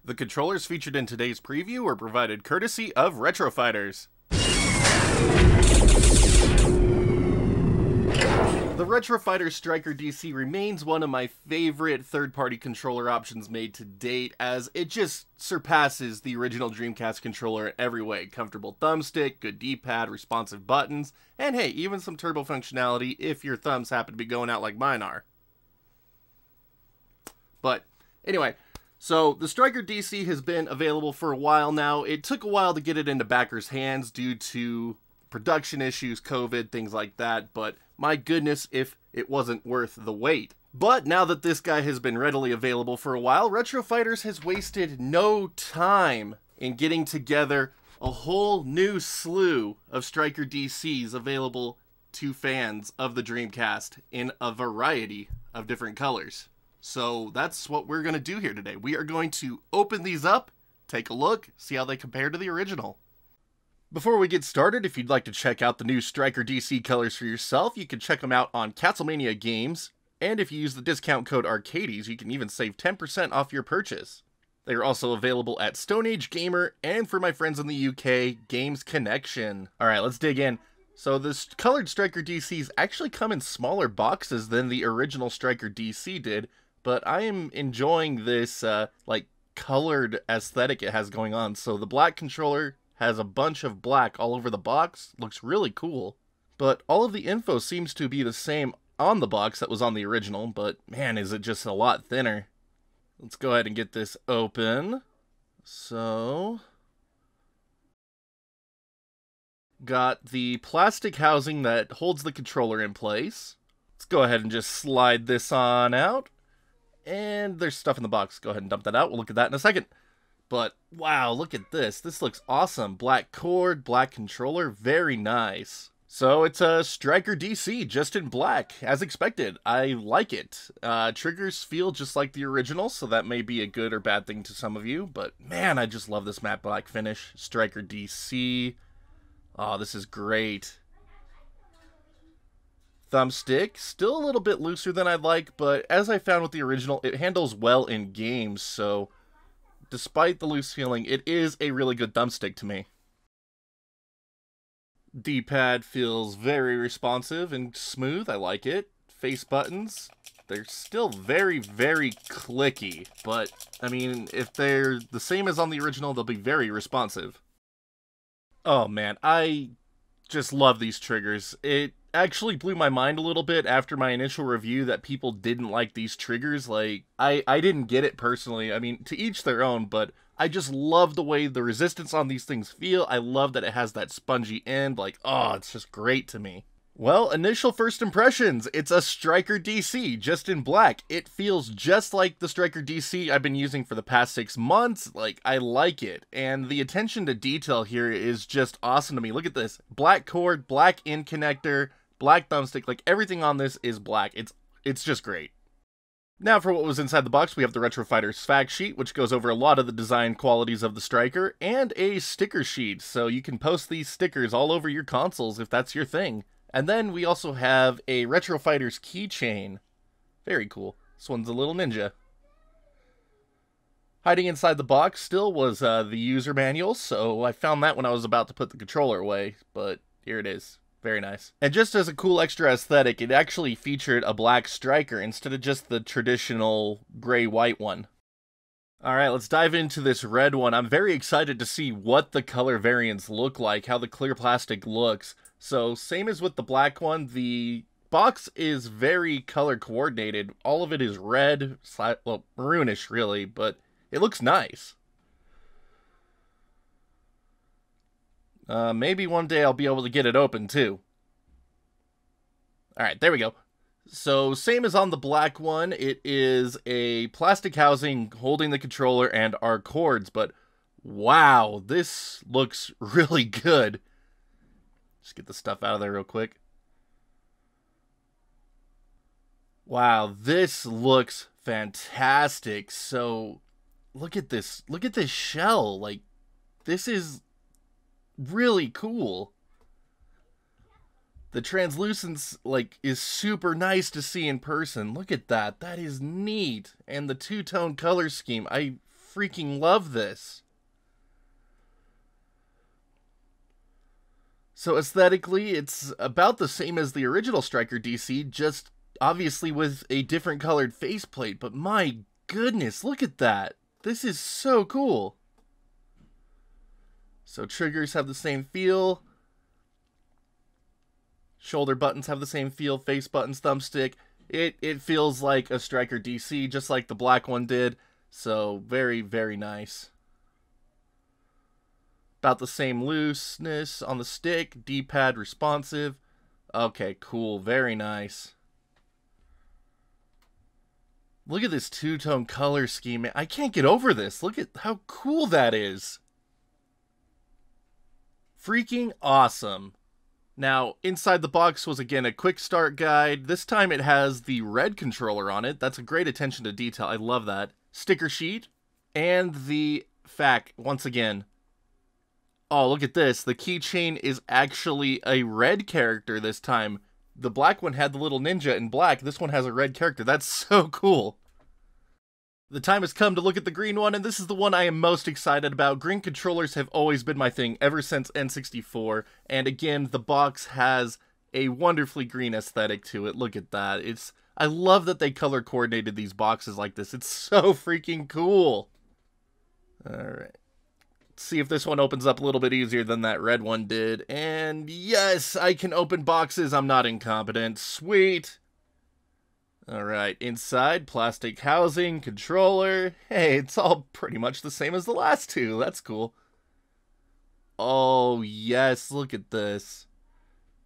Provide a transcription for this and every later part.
The controllers featured in today's preview were provided courtesy of RetroFighters. The RetroFighters StrikerDC remains one of my favorite third-party controller options made to date, as it just surpasses the original Dreamcast controller in every way. Comfortable thumbstick, good D-pad, responsive buttons, and hey, even some turbo functionality if your thumbs happen to be going out like mine are. But anyway, so the StrikerDC has been available for a while now. It took a while to get it into backers' hands due to production issues, COVID, things like that, but my goodness if it wasn't worth the wait. But now that this guy has been readily available for a while, RetroFighters has wasted no time in getting together a whole new slew of StrikerDCs available to fans of the Dreamcast in a variety of different colors. So that's what we're going to do here today. We are going to open these up, take a look, see how they compare to the original. Before we get started, if you'd like to check out the new StrikerDC colors for yourself, you can check them out on Castlemania Games, and if you use the discount code Archades, you can even save 10% off your purchase. They are also available at LDSGamers, and for my friends in the UK, Games Connection. Alright, let's dig in. So this colored StrikerDCs actually come in smaller boxes than the original StrikerDC did, but I am enjoying this, like, colored aesthetic it has going on. So the black controller has a bunch of black all over the box. Looks really cool. But all of the info seems to be the same on the box that was on the original, but man, is it just a lot thinner. Let's go ahead and get this open. So, got the plastic housing that holds the controller in place. Let's go ahead and just slide this on out. And there's stuff in the box. Go ahead and dump that out. We'll look at that in a second. But, wow, look at this. This looks awesome. Black cord, black controller, very nice. So, it's a StrikerDC, just in black, as expected. I like it. Triggers feel just like the original, so that may be a good or bad thing to some of you. But, man, I just love this matte black finish. StrikerDC. Oh, this is great. Thumbstick, still a little bit looser than I'd like, but as I found with the original, it handles well in games, so despite the loose feeling, it is a really good thumbstick to me. D-pad feels very responsive and smooth. I like it. Face buttons, they're still very, very clicky. But, I mean, if they're the same as on the original, they'll be very responsive. Oh man, I just love these triggers. It actually blew my mind a little bit after my initial review that people didn't like these triggers. Like, I didn't get it personally. I mean, to each their own, but I just love the way the resistance on these things feel. I love that it has that spongy end. Like, oh, it's just great to me. Well, initial first impressions. It's a StrikerDC, just in black. It feels just like the StrikerDC I've been using for the past 6 months. Like, I like it. And the attention to detail here is just awesome to me. Look at this. Black cord, black in connector, black thumbstick, like everything on this is black. It's just great. Now for what was inside the box, we have the RetroFighters fact sheet, which goes over a lot of the design qualities of the Striker, and a sticker sheet, so you can post these stickers all over your consoles if that's your thing. And then we also have a RetroFighters keychain. Very cool. This one's a little ninja. Hiding inside the box still was the user manual, so I found that when I was about to put the controller away, but here it is. Very nice. And just as a cool extra aesthetic, it actually featured a black striker instead of just the traditional gray-white one. Alright, let's dive into this red one. I'm very excited to see what the color variants look like, how the clear plastic looks. So, same as with the black one, the box is very color coordinated. All of it is red, well, maroonish really, but it looks nice. Maybe one day I'll be able to get it open, too. Alright, there we go. So, same as on the black one, it is a plastic housing holding the controller and our cords, but wow, this looks really good. Just get the stuff out of there real quick. Wow, this looks fantastic. So, look at this shell. Like, this is really cool. The translucence, like, is super nice to see in person. Look at that. That is neat. And the two-tone color scheme, I freaking love this. So aesthetically, it's about the same as the original StrikerDC, just obviously with a different colored faceplate, but my goodness, look at that. This is so cool. So triggers have the same feel. Shoulder buttons have the same feel. Face buttons, thumbstick. It feels like a StrikerDC, just like the black one did. So very, very nice. About the same looseness on the stick. D-pad responsive. Okay, cool. Very nice. Look at this two-tone color scheme. I can't get over this. Look at how cool that is. Freaking awesome. Now, inside the box was again a quick start guide. This time it has the red controller on it. That's a great attention to detail. I love that. Sticker sheet. And the FAQ, once again. Oh, look at this. The keychain is actually a red character this time. The black one had the little ninja in black. This one has a red character. That's so cool. The time has come to look at the green one, and this is the one I am most excited about. Green controllers have always been my thing ever since N64, and again, the box has a wonderfully green aesthetic to it. Look at that. I love that they color coordinated these boxes like this. It's so freaking cool. Alright. Let's see if this one opens up a little bit easier than that red one did. And yes, I can open boxes. I'm not incompetent. Sweet. Alright, inside, plastic housing, controller. Hey, it's all pretty much the same as the last two. That's cool. Oh, yes, look at this.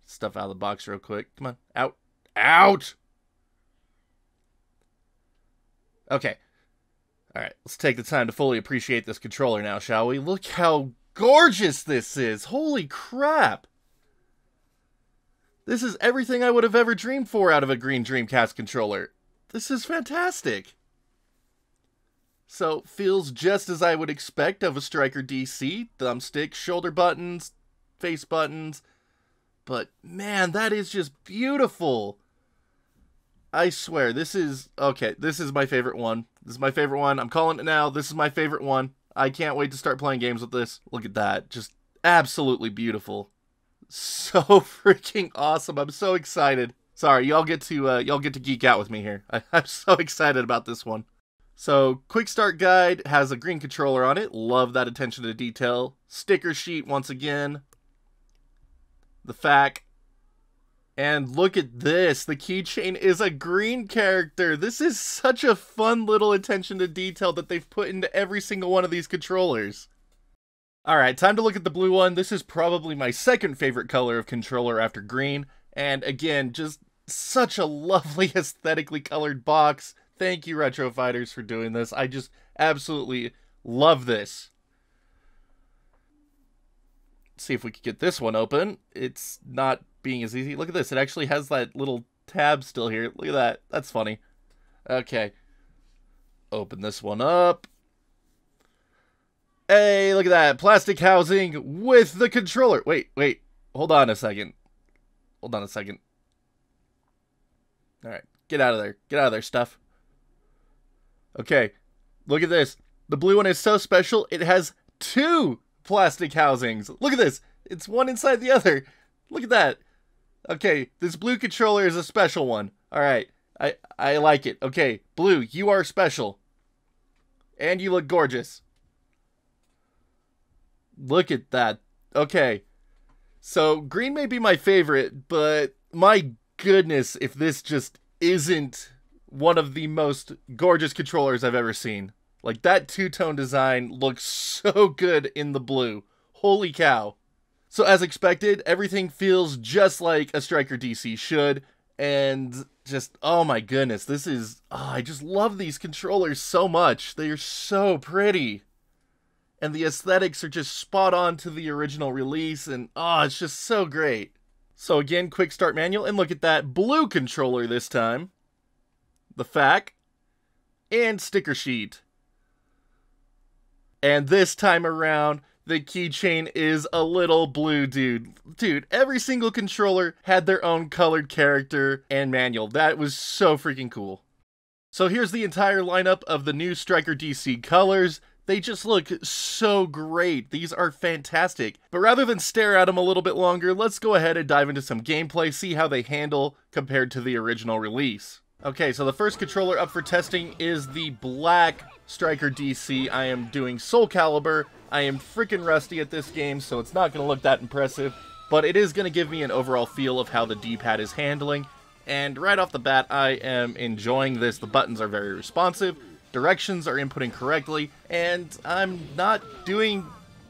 Stuff out of the box real quick. Come on, out. Out! Okay. Alright, let's take the time to fully appreciate this controller now, shall we? Look how gorgeous this is! Holy crap! This is everything I would have ever dreamed for out of a green Dreamcast controller. This is fantastic. So, feels just as I would expect of a StrikerDC. Thumbstick, shoulder buttons, face buttons. But, man, that is just beautiful. I swear, this is my favorite one. This is my favorite one. I'm calling it now. This is my favorite one. I can't wait to start playing games with this. Look at that. Just absolutely beautiful. So freaking awesome. I'm so excited. Sorry, y'all get to geek out with me here. I'm so excited about this one. So, quick start guide has a green controller on it. Love that attention to detail. Sticker sheet once again. The FAQ. And look at this. The keychain is a green character. This is such a fun little attention to detail that they've put into every single one of these controllers. Alright, time to look at the blue one. This is probably my second favorite color of controller after green. And again, just such a lovely aesthetically colored box. Thank you, RetroFighters, for doing this. I just absolutely love this. Let's see if we can get this one open. It's not being as easy. Look at this. It actually has that little tab still here. Look at that. That's funny. Okay. Open this one up. Hey, look at that. Plastic housing with the controller. Wait. Hold on a second. Alright. Get out of there. Get out of there, stuff. Okay. Look at this. The blue one is so special. It has two plastic housings. Look at this. It's one inside the other. Look at that. Okay. This blue controller is a special one. Alright. I like it. Okay. Blue, you are special. And you look gorgeous. Look at that. Okay. So, green may be my favorite, but my goodness, if this just isn't one of the most gorgeous controllers I've ever seen. Like, that two-tone design looks so good in the blue. Holy cow. So, as expected, everything feels just like a StrikerDC should, and just, oh my goodness, this is, I just love these controllers so much. They are so pretty. And the aesthetics are just spot on to the original release, and it's just so great. So again, quick start manual, and look at that blue controller this time. The FAQ, and sticker sheet. And this time around, the keychain is a little blue dude. Dude, every single controller had their own colored character and manual. That was so freaking cool. So here's the entire lineup of the new StrikerDC colors. They just look so great. These are fantastic. But rather than stare at them a little bit longer, let's go ahead and dive into some gameplay, see how they handle compared to the original release. Okay, so the first controller up for testing is the black StrikerDC. I am doing Soul Calibur. I am freaking rusty at this game, so it's not going to look that impressive, but it is going to give me an overall feel of how the D-pad is handling. And right off the bat, I am enjoying this. The buttons are very responsive, directions are inputting correctly, and I'm not doing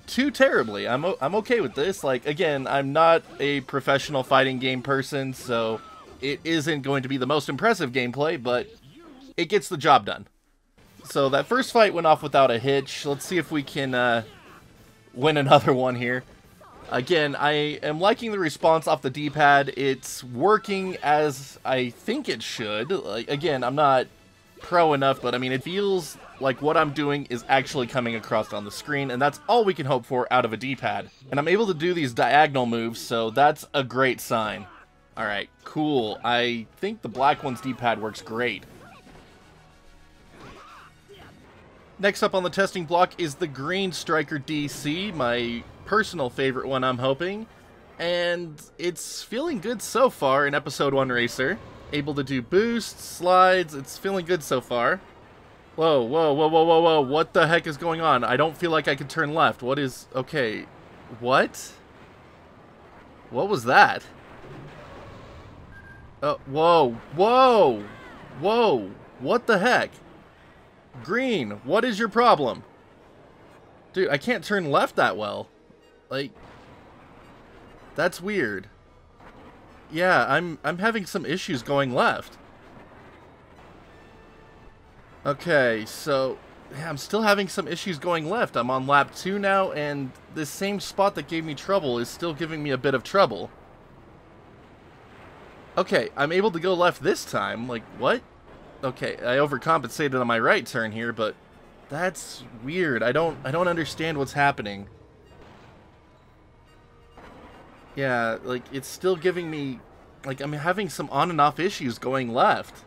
too terribly. I'm okay with this. Like, again, I'm not a professional fighting game person, so it isn't going to be the most impressive gameplay, but it gets the job done. So that first fight went off without a hitch. Let's see if we can win another one here. Again, I am liking the response off the D-pad. It's working as I think it should. Like, again, I'm not pro enough, but I mean, it feels like what I'm doing is actually coming across on the screen, and that's all we can hope for out of a D-pad. And I'm able to do these diagonal moves, so that's a great sign. Alright, cool. I think the black one's D-pad works great. Next up on the testing block is the green StrikerDC, my personal favorite one, I'm hoping. And it's feeling good so far in Episode 1 Racer. Able to do boosts, slides, it's feeling good so far. Whoa, whoa, whoa, whoa, whoa, whoa, what the heck is going on? I don't feel like I can turn left. What is... okay, what? What was that? Whoa, whoa, whoa, what the heck? Green, what is your problem? Dude, I can't turn left that well. Like, that's weird. Yeah, I'm having some issues going left. Okay, so yeah, I'm still having some issues going left. I'm on lap 2 now, and this same spot that gave me trouble is still giving me a bit of trouble. Okay, I'm able to go left this time. Like, what? Okay, I overcompensated on my right turn here, but that's weird. I don't understand what's happening. Yeah, like, it's still giving me... like, I'm having some on and off issues going left.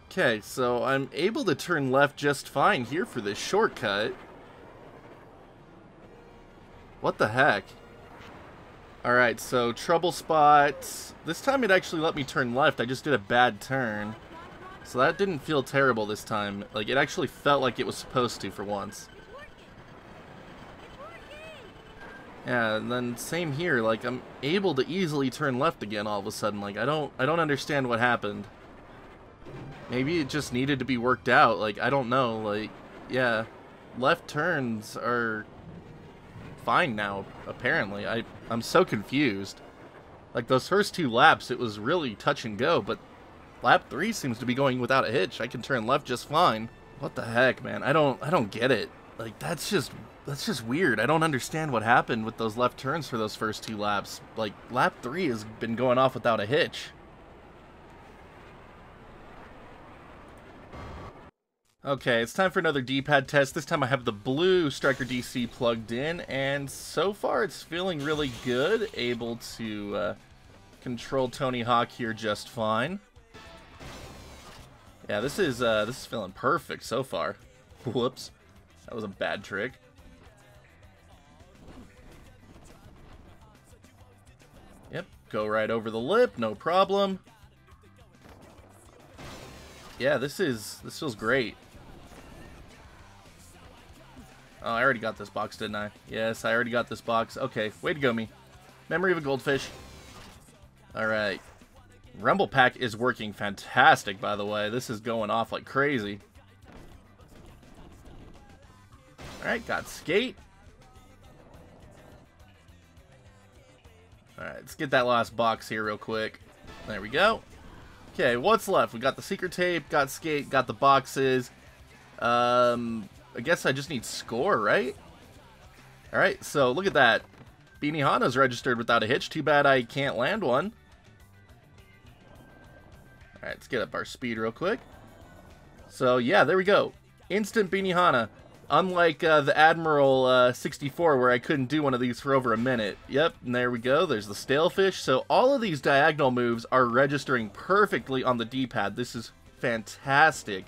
Okay, so I'm able to turn left just fine here for this shortcut. What the heck? Alright, so trouble spot. This time it actually let me turn left. I just did a bad turn. So that didn't feel terrible this time. Like, it actually felt like it was supposed to for once. Yeah, and then same here. Like, I'm able to easily turn left again all of a sudden. Like, I don't understand what happened. Maybe it just needed to be worked out. Like, I don't know. Like, yeah. Left turns are fine now, apparently. I'm so confused. Like, those first 2 laps, it was really touch and go, but lap 3 seems to be going without a hitch. I can turn left just fine. What the heck, man? I don't get it. Like, that's just weird. I don't understand what happened with those left turns for those first 2 laps. Like, lap 3 has been going off without a hitch. Okay, it's time for another D-pad test. This time I have the blue StrikerDC plugged in, and so far it's feeling really good. Able to control Tony Hawk here just fine. Yeah, this is feeling perfect so far. Whoops, that was a bad trick. Yep, go right over the lip, no problem. Yeah, this feels great. Oh, I already got this box, didn't I? Yes, I already got this box. Okay, way to go, me. Memory of a goldfish. Alright. Rumble Pack is working fantastic, by the way. This is going off like crazy. Alright, got Skate. Alright, let's get that last box here real quick. There we go. Okay, what's left? We got the secret tape, got Skate, got the boxes. I guess I just need score, right? Alright, so look at that. Beanie Hana's registered without a hitch. Too bad I can't land one. Alright, let's get up our speed real quick. So, yeah, there we go. Instant Beanie Hana. Unlike the Admiral 64, where I couldn't do one of these for over a minute. Yep, and there we go. There's the Stalefish. So all of these diagonal moves are registering perfectly on the D-pad. This is fantastic.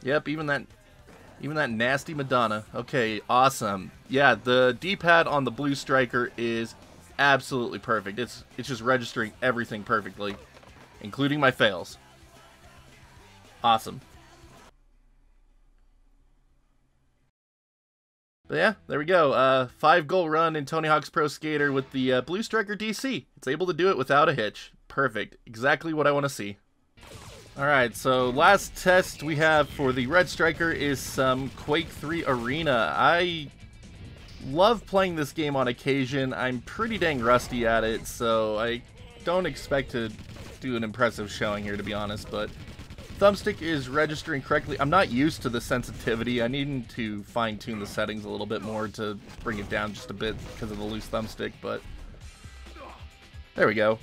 Yep, even that nasty Madonna. Okay, awesome. Yeah, the D-pad on the blue striker is absolutely perfect. It's just registering everything perfectly, including my fails. Awesome. But yeah, there we go. 5-goal run in Tony Hawk's Pro Skater with the blue striker DC. It's able to do it without a hitch. Perfect. Exactly what I want to see. Alright, so last test we have for the red striker is some Quake 3 Arena. I love playing this game on occasion. I'm pretty dang rusty at it, so I don't expect to do an impressive showing here, to be honest, but thumbstick is registering correctly. I'm not used to the sensitivity. I need to fine-tune the settings a little bit more to bring it down just a bit because of the loose thumbstick, but there we go.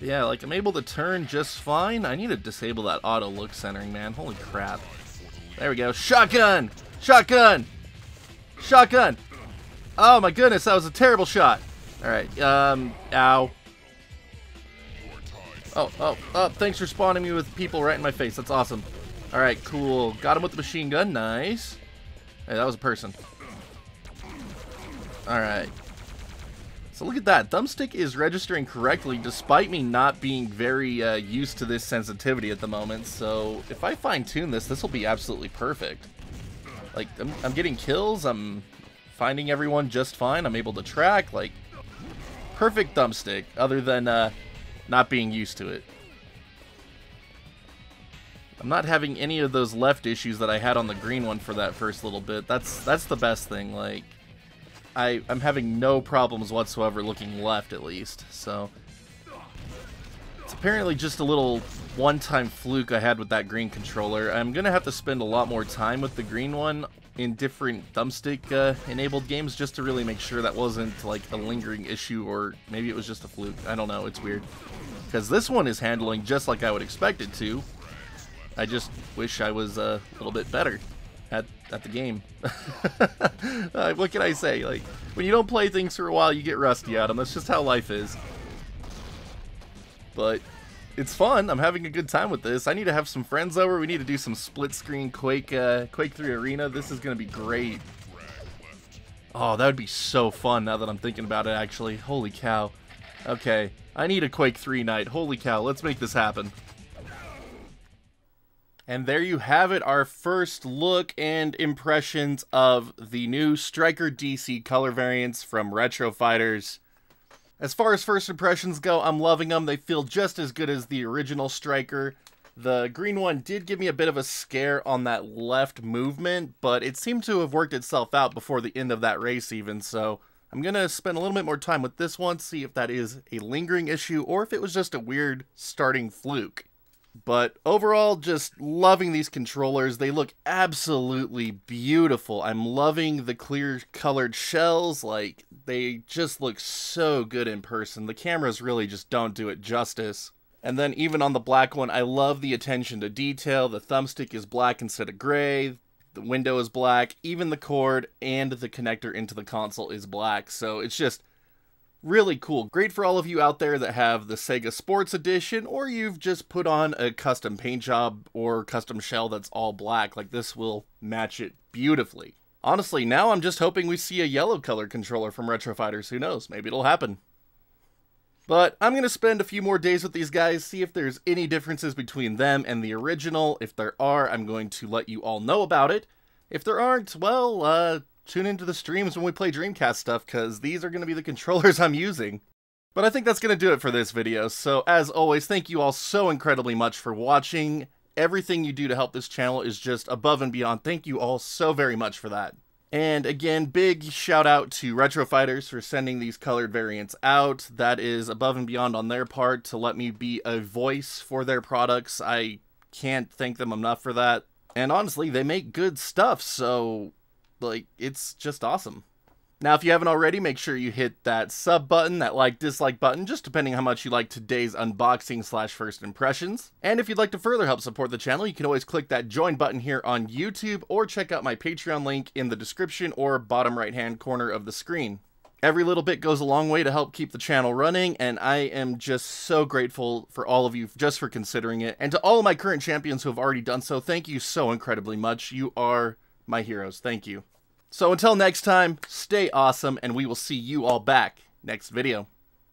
Yeah, like, I'm able to turn just fine. I need to disable that auto look centering, man. Holy crap. There we go. Shotgun! Shotgun! Shotgun! Oh my goodness, that was a terrible shot. Alright, ow. Oh, thanks for spawning me with people right in my face. That's awesome. Alright, cool. Got him with the machine gun. Nice. Hey, that was a person. Alright. So look at that. Thumbstick is registering correctly despite me not being very used to this sensitivity at the moment. So if I fine-tune this, this will be absolutely perfect. Like, I'm getting kills. I'm finding everyone just fine. I'm able to track. Like, perfect thumbstick other than not being used to it. I'm not having any of those left issues that I had on the green one for that first little bit. That's the best thing. Like, I'm having no problems whatsoever looking left, at least. So it's apparently just a little one-time fluke I had with that green controller. I'm gonna have to spend a lot more time with the green one in different thumbstick enabled games just to really make sure that wasn't like a lingering issue, or maybe it was just a fluke. I don't know. It's weird because this one is handling just like I would expect it to. I just wish I was a little bit better at the game. What can I say? Like, when you don't play things for a while, you get rusty at them. That's just how life is. But it's fun. I'm having a good time with this. I need to have some friends over. We need to do some split-screen Quake 3 Arena. This is going to be great. Oh, that would be so fun now that I'm thinking about it, actually. Holy cow. Okay, I need a Quake 3 night. Holy cow, let's make this happen. And there you have it, our first look and impressions of the new StrikerDC color variants from RetroFighters. As far as first impressions go, I'm loving them. They feel just as good as the original Striker. The green one did give me a bit of a scare on that left movement, but it seemed to have worked itself out before the end of that race even, so I'm going to spend a little bit more time with this one, see if that is a lingering issue or if it was just a weird starting fluke. But overall, just loving these controllers. They look absolutely beautiful. I'm loving the clear colored shells. Like, they just look so good in person. The cameras really just don't do it justice. And then even on the black one, I love the attention to detail. The thumbstick is black instead of gray. The window is black. Even the cord and the connector into the console is black. So it's just really cool. Great for all of you out there that have the Sega Sports Edition, or you've just put on a custom paint job or custom shell that's all black. Like, this will match it beautifully. Honestly, now I'm just hoping we see a yellow color controller from RetroFighters. Who knows? Maybe it'll happen. But I'm going to spend a few more days with these guys, see if there's any differences between them and the original. If there are, I'm going to let you all know about it. If there aren't, well, tune into the streams when we play Dreamcast stuff, because these are going to be the controllers I'm using. But I think that's going to do it for this video, so as always, thank you all so incredibly much for watching. Everything you do to help this channel is just above and beyond. Thank you all so very much for that. And again, big shout out to RetroFighters for sending these colored variants out. That is above and beyond on their part to let me be a voice for their products. I can't thank them enough for that. And honestly, they make good stuff, so like, it's just awesome. Now, if you haven't already, make sure you hit that sub button, that like, dislike button, just depending how much you like today's unboxing / first impressions. And if you'd like to further help support the channel, you can always click that join button here on YouTube, or check out my Patreon link in the description or bottom right-hand corner of the screen. Every little bit goes a long way to help keep the channel running, and I am just so grateful for all of you just for considering it. And to all of my current champions who have already done so, thank you so incredibly much. You are my heroes. Thank you. So until next time, stay awesome, and we will see you all back next video.